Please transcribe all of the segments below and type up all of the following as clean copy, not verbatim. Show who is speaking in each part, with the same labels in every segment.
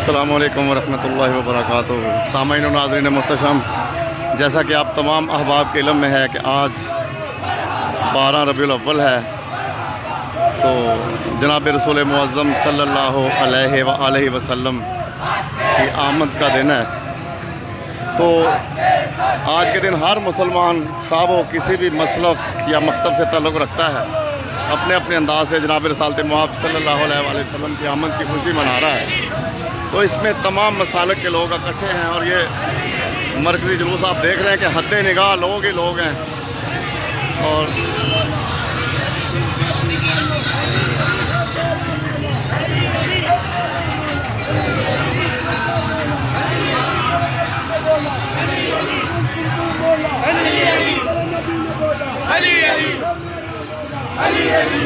Speaker 1: अस्सलामुअलैकुम वरहमतुल्लाहि वबरकातुहू। सामईन व नाज़रीन मुहतरम, जैसा कि आप तमाम अहबाब के इल्म में है कि आज 12 रबीउल अव्वल है, तो जनाब रसूल मुअज़्ज़म सल्लल्लाहु अलैहि वसल्लम की आमद का दिन है। तो आज के दिन हर मुसलमान ख़्वाह वो किसी भी मसलक या मकतब से ताल्लुक़ रखता है, अपने अपने अंदाज से जनाब रसूल मुहम्मद सल्लल्लाहु अलैहि वसल्लम की आमद की खुशी मना रहा है। तो इसमें तमाम मसालक के लोग इकट्ठे हैं और ये मरकज़ी जुलूस आप देख रहे हैं कि हद्दे निगाह लोग ही लोग हैं। और अली अली अली अली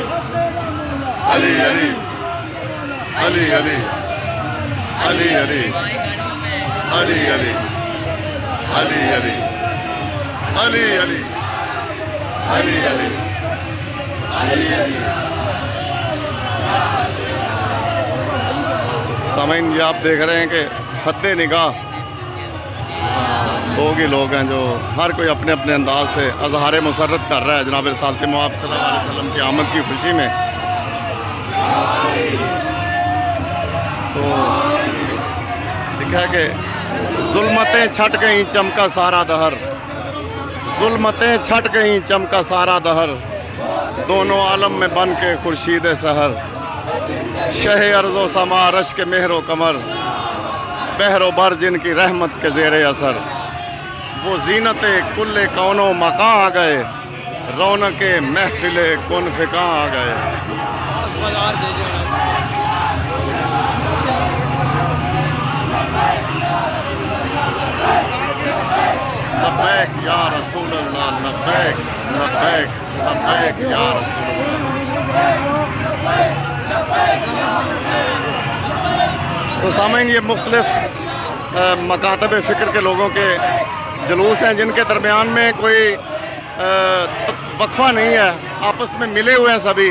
Speaker 1: अली अली अली अली अली अली अली अली अली अली अली अली अली अली अली। सामईन, ये आप देख रहे हैं कि हद्दे निगाह लोग ही लोग हैं जो हर कोई अपने अपने अंदाज से अज़हार मुसर्रत कर रहा है जनाब रसूल मुहम्मद सल्लल्लाहु अलैहि वसल्लम की आमद की खुशी में। तो लिखा है कि जुल्मतें छट गईं चमका सारा दहर, जुल्मतें छट गईं चमका सारा दहर, दोनों आलम में बन के खुर्शीद सहर, शह अर्ज़ो समा रश के मेहरो कमर, बहरो बर जिनकी रहमत के ज़ेरे असर, वो ज़ीनते कुल्ले कौनो मकां आ गए, रौनके महफिले कुन फिकां आ गए। लब्बैक या रसूल अल्लाह, लब्बैक लब्बैक लब्बैक या रसूल अल्लाह। तो सामईन, ये मुख्तलिफ मकातब फ़िक्र के लोगों के जुलूस हैं जिनके दरमियान में कोई वक्फ़ा नहीं है, आपस में मिले हुए हैं सभी,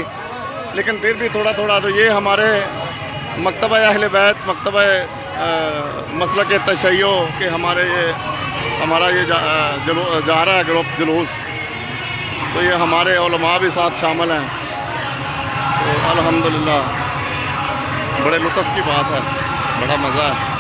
Speaker 1: लेकिन फिर भी थोड़ा थोड़ा। तो ये हमारे मकतबा अहले बैत, मकतबा मसलक तशय्यो के हमारा ये जा रहा है ग्रुप जुलूस। तो ये हमारे उलमा भी साथ शामिल हैं। तो अल्हम्दुलिल्लाह बड़े लुत्फ़ की बात है, बड़ा मज़ा है।